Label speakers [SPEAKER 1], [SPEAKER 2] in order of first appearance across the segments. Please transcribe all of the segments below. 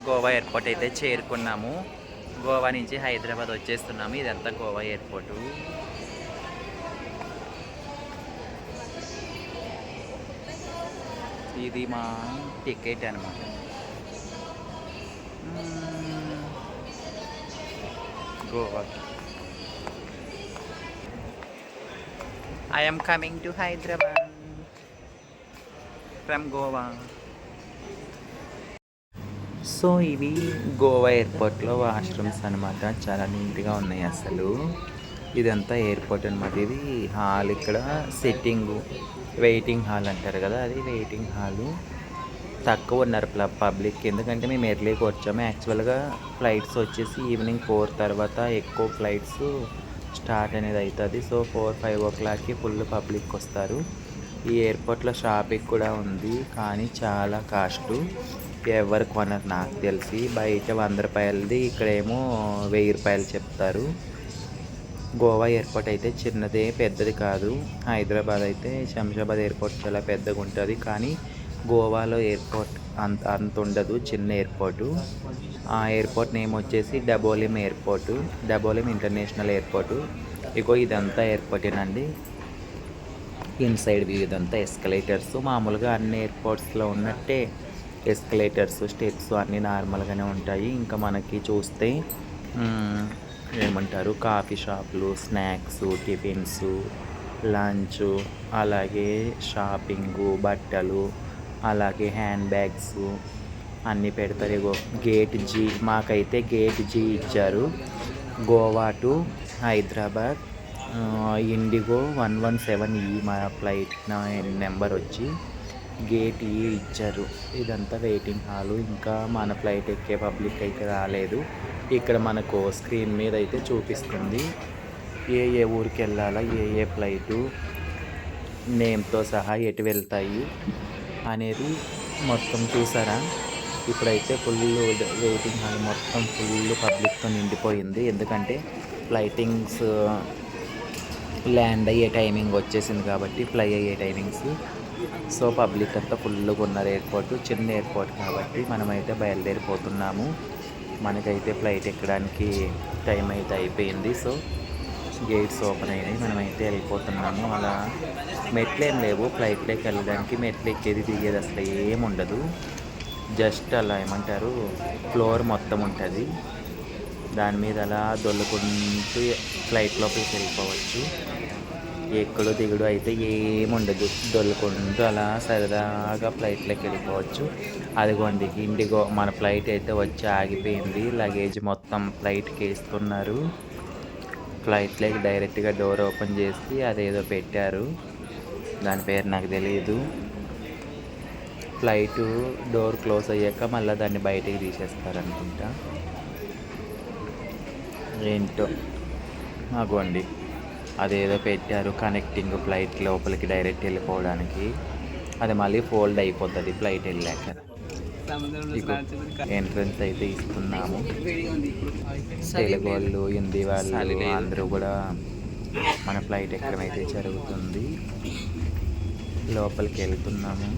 [SPEAKER 1] Goa airport అయితే చేరుకున్నాము. గోవా నుంచి హైదరాబాద్ వచ్చేస్తున్నాము. ఇదంతా గోవా ఎయిర్పోర్టు. ఇది మా టికెట్ అనమాట. గోవాకి I am coming to Hyderabad from Goa. So ఇవి గోవా ఎయిర్పోర్ట్లో వాష్రూమ్స్ అనమాట. చాలా నీట్గా ఉన్నాయి అసలు. ఇదంతా ఎయిర్పోర్ట్ అనమాట. ఇది హాల్, ఇక్కడ సిట్టింగు, వెయిటింగ్ హాల్ అంటారు కదా, అది వెయిటింగ్ హాలు. తక్కువ ఉన్నారు పబ్లిక్, ఎందుకంటే మేము ఎర్లీకి వచ్చాము. యాక్చువల్గా ఫ్లైట్స్ వచ్చేసి ఈవినింగ్ 4 తర్వాత ఎక్కువ ఫ్లైట్స్ స్టార్ట్ అనేది అవుతుంది. సో 4-5 ఓ క్లాక్కి ఫుల్ పబ్లిక్ వస్తారు. ఈ ఎయిర్పోర్ట్లో షాపింగ్ కూడా ఉంది, కానీ చాలా కాస్ట్. ఎవరు కొనరు నాకు తెలిసి. బయట 100 రూపాయలది, ఇక్కడేమో 1000 రూపాయలు చెప్తారు. గోవా ఎయిర్పోర్ట్ అయితే చిన్నదే, పెద్దది కాదు. హైదరాబాద్ అయితే శంషాబాద్ ఎయిర్పోర్ట్ చాలా పెద్దగా ఉంటుంది, కానీ గోవాలో ఎయిర్పోర్ట్ అంత ఉండదు, చిన్న ఎయిర్పోర్టు. ఆ ఎయిర్పోర్ట్ నేమ్ వచ్చేసి డబోలిం ఎయిర్పోర్టు, డబోలిం ఇంటర్నేషనల్ ఎయిర్పోర్టు. ఇగో ఇదంతా ఎయిర్పోర్టేనండి. ఇన్సైడ్ వ్యూ ఇదంతా ఎస్కలేటర్స్. మామూలుగా అన్ని ఎయిర్పోర్ట్స్లో ఉన్నట్టే ఎస్కలేటర్స్, స్టెప్స్ అన్నీ నార్మల్గానే ఉంటాయి. ఇంకా మనకి చూస్తే ఏమంటారు, కాఫీ షాపులు, స్నాక్స్, టిఫిన్స్, లంచ్, అలాగే షాపింగు, బట్టలు, అలాగే హ్యాండ్ బ్యాగ్స్ అన్నీ పెడతారు. ఇగో గేట్ జీ, మాకైతే గేట్ జీ ఇచ్చారు. Goa to Hyderabad IndiGo 117E మా ఫ్లైట్ నెంబర్ వచ్చి గేట్ ఈ ఇచ్చారు. ఇదంతా వెయిటింగ్ హాలు. ఇంకా మన ఫ్లైట్ ఎక్కే పబ్లిక్ అయితే రాలేదు. ఇక్కడ మనకు స్క్రీన్ మీద అయితే చూపిస్తుంది ఏ ఊరికి వెళ్ళాలా, ఏ ఫ్లైటు నేమ్తో సహా ఎటు వెళ్తాయి అనేది మొత్తం చూసారా. ఇప్పుడైతే ఫుల్ వెయిటింగ్ హాల్ మొత్తం ఫుల్ పబ్లిక్తో నిండిపోయింది. ఎందుకంటే ఫ్లైటింగ్స్ ల్యాండ్ అయ్యే టైమింగ్ వచ్చేసింది కాబట్టి, ఫ్లై అయ్యే టైమింగ్స్. సో పబ్లిక్ అంతా ఫుల్గా ఉన్నారు. ఎయిర్పోర్ట్ చిన్న ఎయిర్పోర్ట్ కాబట్టి మనమైతే బయలుదేరిపోతున్నాము. మనకైతే ఫ్లైట్ ఎక్కడానికి టైం అయితే అయిపోయింది. సో గేట్స్ ఓపెన్ అయినాయి, మనమైతే వెళ్ళిపోతున్నాము. అలా మెట్లు ఏం లేవు ఫ్లైట్లోకి వెళ్ళడానికి. మెట్లు ఎక్కేది దిగేది అసలు ఏముండదు. జస్ట్ అలా ఏమంటారు, ఫ్లోర్ మొత్తం ఉంటుంది, దాని మీద అలా దొల్లుకుంటూ ఫ్లైట్ లోపలికి వెళ్ళిపోవచ్చు. ఎక్కడో దిగుడు అయితే ఏముండదు, దొల్లుకుంటూ అలా సరదాగా ఫ్లైట్లోకి వెళ్ళిపోవచ్చు. అదిగోండి ఇండిగో మన ఫ్లైట్ అయితే వచ్చి ఆగిపోయింది. లగేజ్ మొత్తం ఫ్లైట్కి వేస్తున్నారు. ఫ్లైట్లోకి డైరెక్ట్గా డోర్ ఓపెన్ చేసి అదేదో పెట్టారు, దాని పేరు నాకు తెలియదు. ఫ్లైటు డోర్ క్లోజ్ అయ్యాక మళ్ళీ దాన్ని బయటికి తీసేస్తారు అనుకుంటా, ఏంటో. అగోండి అదేదో పెట్టారు కనెక్టింగ్ ఫ్లైట్ లోపలికి డైరెక్ట్ వెళ్ళిపోవడానికి. అది మళ్ళీ ఫోల్డ్ అయిపోతుంది ఫ్లైట్ వెళ్ళాక. ఎంట్రన్స్ అయితే ఇస్తున్నాము. తెలుగు వాళ్ళు, హిందీ వాళ్ళు అందరూ కూడా మన ఫ్లైట్ ఎక్కడం అయితే జరుగుతుంది. లోపలికి వెళ్తున్నాము.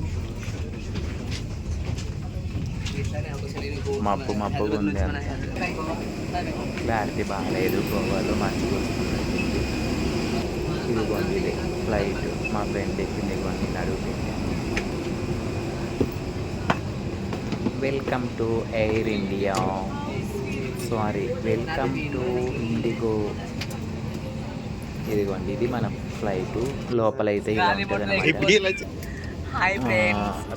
[SPEAKER 1] మబ్బుగా ఉంది, అంత క్లారిటీ బాగాలేదు. గోవాలో మంచిగా వస్తుంది. ఇదిగోండి ఇది ఫ్లైట్, మా ఫ్రెండ్ ఎక్కింది. ఇదిగోండి అడుగుతుంది. Welcome to air India, sorry welcome to IndiGo. ఇదిగోండి ఇది మన ఫ్లైట్. లోపలైతే ఇలా ఉంటుంది అనమాట.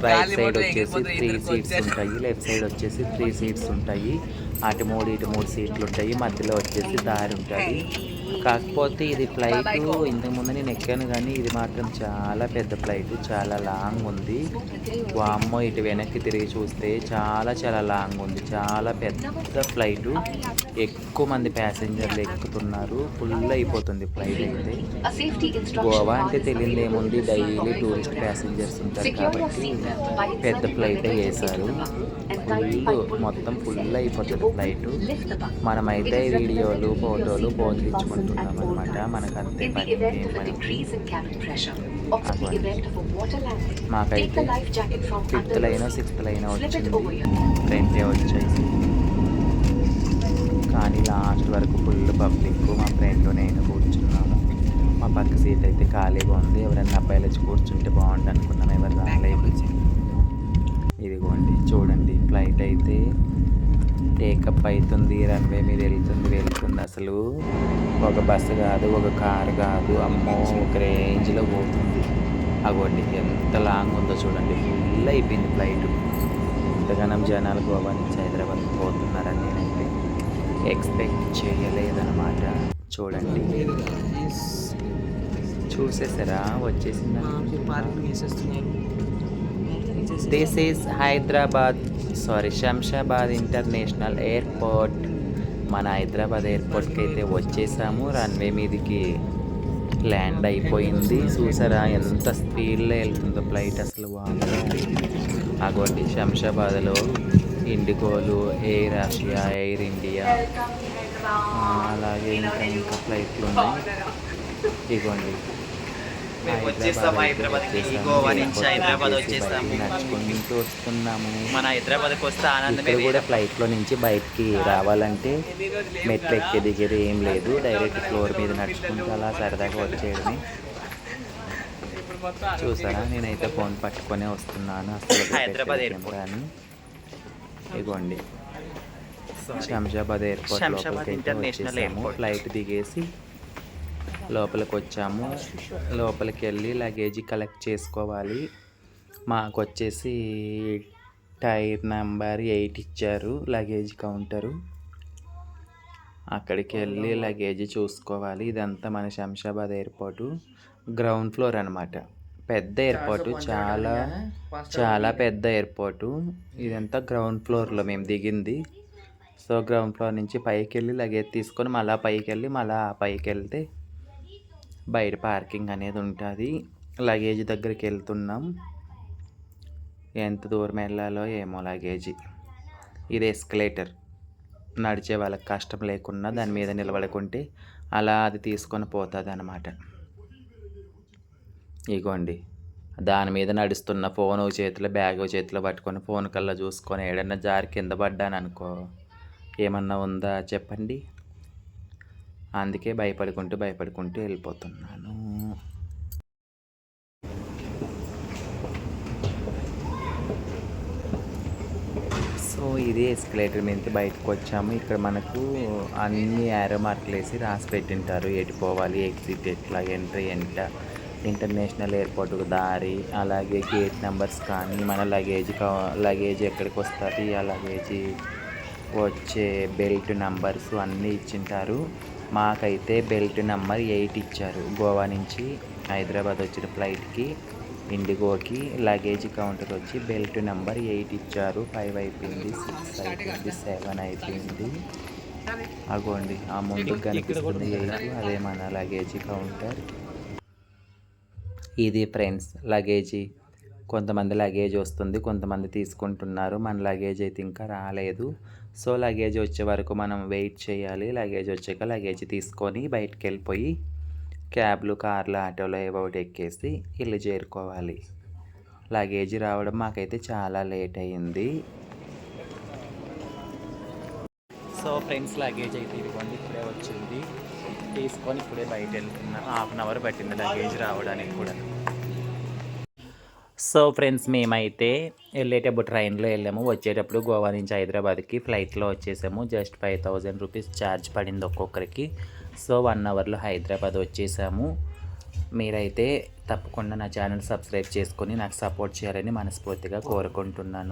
[SPEAKER 1] రైట్ సైడ్ వచ్చేసి 3 సీట్స్ ఉంటాయి, లెఫ్ట్ సైడ్ వచ్చేసి 3 సీట్స్ ఉంటాయి. అటు 3 సీట్లు ఉంటాయి, మధ్యలో వచ్చేసి దారి ఉంటుంది. కాకపోతే ఇది ఫ్లైట్ ఇంతకుముందు నేను ఎక్కాను, కానీ ఇది మాత్రం చాలా పెద్ద ఫ్లైట్, చాలా లాంగ్ ఉంది. వామ్మో, ఇటు వెనక్కి తిరిగి చూస్తే చాలా చాలా లాంగ్ ఉంది, చాలా పెద్ద ఫ్లైట్. ఎక్కువ మంది ప్యాసింజర్లు ఎక్కుతున్నారు, ఫుల్ అయిపోతుంది ఫ్లైట్ అయితే. గోవా అంటే తెలియదు ఏముంది, డైలీ టూరిస్ట్ ప్యాసింజర్స్ ఉంటారు కాబట్టి పెద్ద ఫ్లైట్ వేశారు. మొత్తం ఫుల్ అయిపోతుంది ఫ్లైట్. మనమైతే వీడియోలు, ఫోటోలు పోస్ట్ ఇచ్చుకుంటూ వెళ్తున్నాం అనమాట. మనకు అంతే పని ఏం పని మాకైతే 5th లైన్ 6th లైన్ వచ్చింది, ఫ్రంటే వచ్చేసి. కానీ లాస్ట్ వరకు ఫుల్ పబ్లిక్. మా ఫ్రెండ్ నేను కూర్చున్నాము. మా పక్క సీట్ అయితే ఖాళీగా ఉంది. ఎవరైనా అబ్బాయిలు వచ్చి కూర్చుంటే బాగుండు అనుకున్నాం, ఎవరు రాలేదు. ఇదిగోండి చూడండి, ఫ్లైట్ అయితే టేకప్ అవుతుంది, రన్వే మీద వెళ్తుంది. అసలు ఒక బస్సు కాదు, ఒక కారు కాదు, అమ్మో ఒక రేంజ్లో పోతుంది. అగోండి ఎంత లాంగ్ ఉందో చూడండి, ఫుల్ అయిపోయింది ఫ్లైట్. ఇంతగానం జనాలు గోవా నుంచి హైదరాబాద్ పోతున్నారని నేనైతే ఎక్స్పెక్ట్ చేయలేదన్నమాట. చూడండి, చూసేసారా వచ్చేసింది. This is Shamshabad international airport. మన హైదరాబాద్ ఎయిర్పోర్ట్కి అయితే వచ్చేసాము. రన్వే మీదకి ల్యాండ్ అయిపోయింది. చూసారా ఎంత స్పీడ్లో వెళ్తుందో ఫ్లైట్ అసలు. అగోండి శంషాబాద్లో ఇండిగోలు, ఎయిర్ ఆసియా, ఎయిర్ ఇండియా, అలాగే ఇంకా ఫ్లైట్లు ఉన్నాయి. ఇగోండి
[SPEAKER 2] గోవా నుంచి హైదరాబాద్ వచ్చేసాము.
[SPEAKER 1] నడుచుకుంటూ వస్తున్నాము.
[SPEAKER 2] మన హైదరాబాద్కి వస్తే ఆనందమే
[SPEAKER 1] కూడా ఫ్లైట్లో నుంచి బయటికి రావాలంటే మెట్లు ఎక్కి దిగేది ఏం లేదు, డైరెక్ట్ ఫ్లోర్ మీద నడుచుకుంటూ అలా సరదాగా వచ్చేయడమే. చూసారా, నేనైతే ఫోన్ పట్టుకొనే వస్తున్నాను. అసలు
[SPEAKER 2] హైదరాబాద్ ఎయిర్పోర్ట్
[SPEAKER 1] అని. ఇగోండి Shamshabad airport international airport. Flight దిగేసి లోపలికి వచ్చాము. లోపలికి వెళ్ళి లగేజ్ కలెక్ట్ చేసుకోవాలి. మాకు వచ్చేసి టైర్ నెంబర్ 8 ఇచ్చారు లగేజ్ కౌంటరు. అక్కడికి వెళ్ళి లగేజ్ చూసుకోవాలి. ఇదంతా మన శంషాబాద్ ఎయిర్పోర్టు గ్రౌండ్ ఫ్లోర్ అనమాట. పెద్ద ఎయిర్పోర్టు, చాలా చాలా పెద్ద ఎయిర్పోర్టు. ఇదంతా గ్రౌండ్ ఫ్లోర్లో మేము దిగింది. సో గ్రౌండ్ ఫ్లోర్ నుంచి పైకి వెళ్ళి లగేజ్ తీసుకొని మళ్ళీ పైకి వెళ్తే బయట పార్కింగ్ అనేది ఉంటుంది. లగేజ్ దగ్గరికి వెళ్తున్నాం. ఎంత దూరం వెళ్ళాలో ఏమో లగేజ్. ఇది ఎస్కలేటర్, నడిచే వాళ్ళకి కష్టం లేకుండా దాని మీద నిలబడుకుంటే అలా అది తీసుకొని పోతుంది అన్నమాట. ఇగోండి దాని మీద నడుస్తున్న ఫోన్ చేతిలో, బ్యాగ్ చేతిలో పట్టుకొని ఫోన్ కల్లా చూసుకొని ఏడన్నా జారి కింద పడ్డాను అనుకో, ఏమన్నా ఉందా చెప్పండి. అందుకే భయపడుకుంటూ వెళ్ళిపోతున్నాను. సో ఇది ఎస్కలేటర్ మీద బయటకు వచ్చాము. ఇక్కడ మనకు అన్ని యారో మార్కులు వేసి రాసి పెట్టింటారు, ఎటు పోవాలి, ఎగ్జిట్ ఎట్లా, ఎంట్రీ ఎంత, ఇంటర్నేషనల్ ఎయిర్పోర్ట్కు దారి, అలాగే గేట్ నెంబర్స్ కానీ మన లగేజ్ ఎక్కడికి వస్తుంది, ఆ లగేజ్ వచ్చే బెల్ట్ నెంబర్స్ అన్నీ ఇచ్చింటారు. మాకైతే బెల్ట్ నెంబర్ 8 ఇచ్చారు. గోవా నుంచి హైదరాబాద్ వచ్చిన ఫ్లైట్కి ఇండిగోకి లగేజ్ కౌంటర్ వచ్చి బెల్ట్ నెంబర్ 8 ఇచ్చారు. 5 అయిపోయింది, 6 అయిపోయింది, 7 అయిపోయింది. అగోండి ఆ ముందు కనిపిస్తుంది 8, అదే మన లగేజ్ కౌంటర్. ఇది ఫ్రెండ్స్ లగేజీ. కొంతమంది లగేజ్ వస్తుంది, కొంతమంది తీసుకుంటున్నారు. మన లగేజ్ అయితే ఇంకా రాలేదు. సో లగేజ్ వచ్చే వరకు మనం వెయిట్ చేయాలి. లగేజ్ వచ్చాక లగేజ్ తీసుకొని బయటికి వెళ్ళిపోయి క్యాబ్లు, కార్లు, ఆటోలో ఏవో ఒకటి ఎక్కేసి ఇల్లు చేరుకోవాలి. లగేజ్ రావడం మాకైతే చాలా లేట్ అయ్యింది. సో ఫ్రెండ్స్ లగేజ్ అయితే ఇదిగోండి ఇప్పుడే వచ్చింది, తీసుకొని ఇప్పుడే బయట వెళ్తున్నాను. 1/2 అవర్ పట్టింది లగేజ్ రావడానికి కూడా. సో ఫ్రెండ్స్ మేమైతే వెళ్ళేటప్పుడు ట్రైన్లో వెళ్ళాము, వచ్చేటప్పుడు గోవా నుంచి హైదరాబాద్కి ఫ్లైట్లో వచ్చేసాము. జస్ట్ 5000 రూపీస్ ఛార్జ్ పడింది ఒక్కొక్కరికి. సో 1 అవర్లో హైదరాబాద్ వచ్చేసాము. మీరైతే తప్పకుండా నా ఛానల్ సబ్స్క్రైబ్ చేసుకొని నాకు సపోర్ట్ చేయాలని మనస్ఫూర్తిగా కోరుకుంటున్నాను.